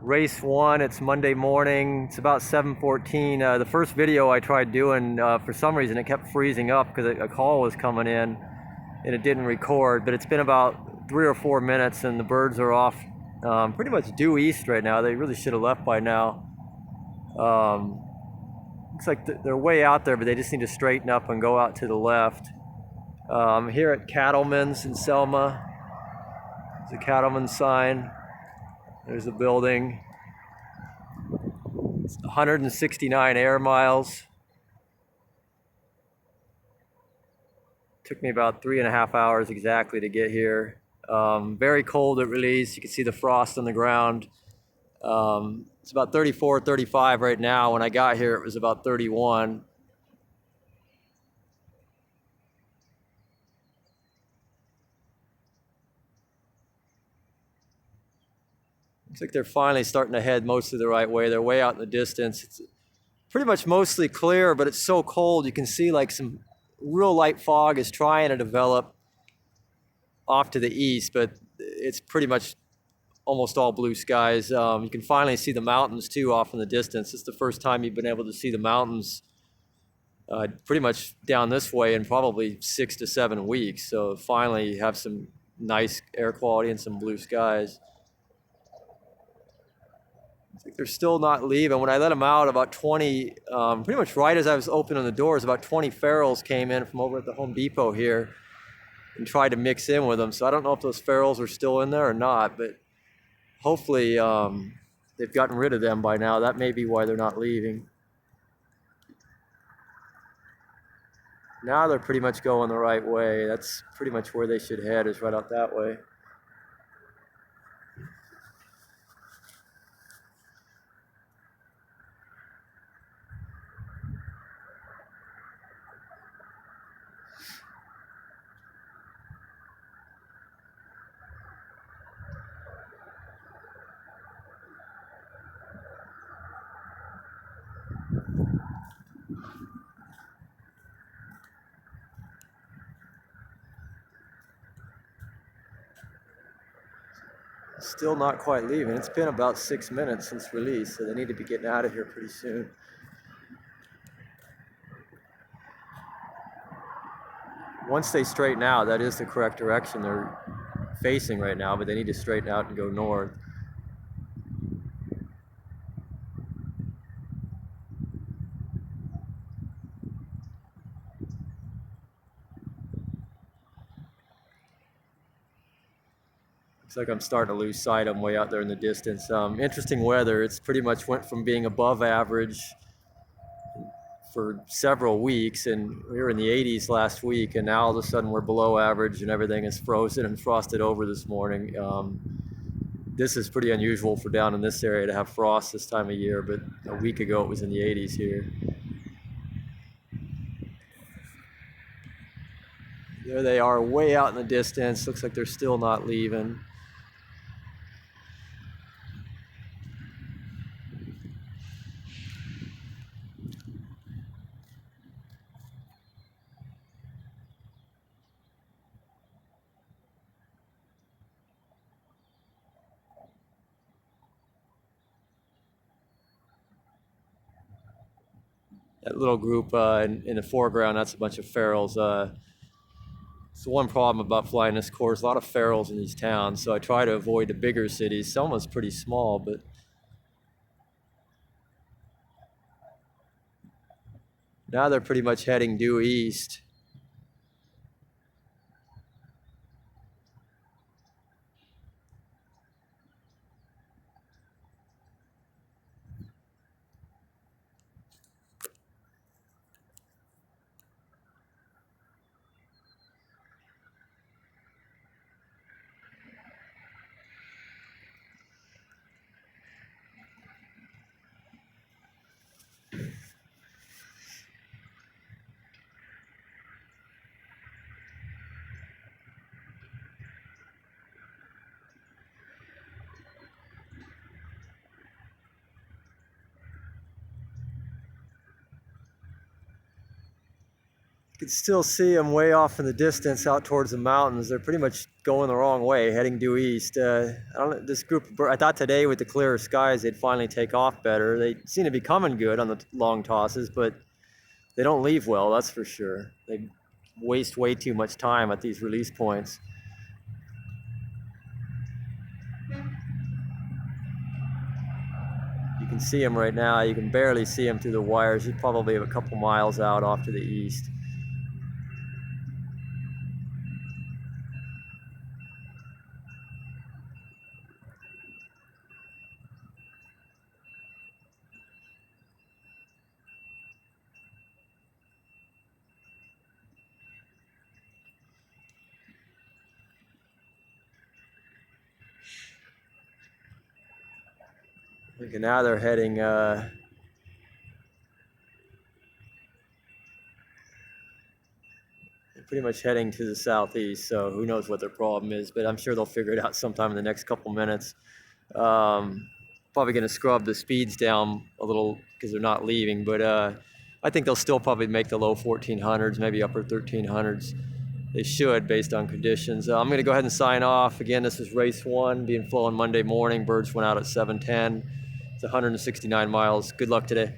Race one, it's Monday morning. It's about 7:14. The first video I tried doing, for some reason, it kept freezing up because a call was coming in and it didn't record. But it's been about 3 or 4 minutes and the birds are off pretty much due east right now. They really should have left by now. Looks like they're way out there, but they just need to straighten up and go out to the left. Here at Cattleman's in Selma, there's a cattleman's sign. There's a building. It's 169 air miles. Took me about 3.5 hours exactly to get here. Very cold at release. You can see the frost on the ground. It's about 34, 35 right now. When I got here, it was about 31. Looks like they're finally starting to head mostly the right way. They're way out in the distance. It's pretty much mostly clear, but it's so cold. You can see like some real light fog is trying to develop off to the east, but it's pretty much almost all blue skies. You can finally see the mountains too off in the distance. It's the first time you've been able to see the mountains pretty much down this way in probably 6 to 7 weeks. So finally you have some nice air quality and some blue skies. I think they're still not leaving. When I let them out, about 20, pretty much right as I was opening the doors, about 20 ferals came in from over at the Home Depot here and tried to mix in with them. So I don't know if those ferals are still in there or not, but hopefully they've gotten rid of them by now. That may be why they're not leaving. Now they're pretty much going the right way. That's pretty much where they should head, is right out that way. Still not quite leaving. It's been about 6 minutes since release, so they need to be getting out of here pretty soon. Once they straighten out, that is the correct direction they're facing right now, but they need to straighten out and go north. Looks like I'm starting to lose sight of them way out there in the distance. Interesting weather. It's pretty much went from being above average for several weeks, and we were in the 80s last week, and now all of a sudden we're below average and everything is frozen and frosted over this morning. This is pretty unusual for down in this area to have frost this time of year, but a week ago it was in the 80s here. There they are, way out in the distance. Looks like they're still not leaving. That little group in the foreground, that's a bunch of ferals. It's the one problem about flying this course, a lot of ferals in these towns, so I try to avoid the bigger cities. Selma's pretty small, but now they're pretty much heading due east. You can still see them way off in the distance out towards the mountains. They're pretty much going the wrong way, heading due east. I don't know, this group, I thought today with the clearer skies, they'd finally take off better. They seem to be coming good on the long tosses, but they don't leave well, that's for sure. They waste way too much time at these release points. You can see them right now. You can barely see them through the wires. He's probably a couple miles out off to the east. Okay, now they're heading pretty much heading to the southeast, so who knows what their problem is, but I'm sure they'll figure it out sometime in the next couple minutes. Probably going to scrub the speeds down a little because they're not leaving, but I think they'll still probably make the low 1400s, maybe upper 1300s. They should, based on conditions. I'm going to go ahead and sign off. Again, this is race 1 being flown Monday morning. Birds went out at 7:10. It's 169 miles. Good luck today.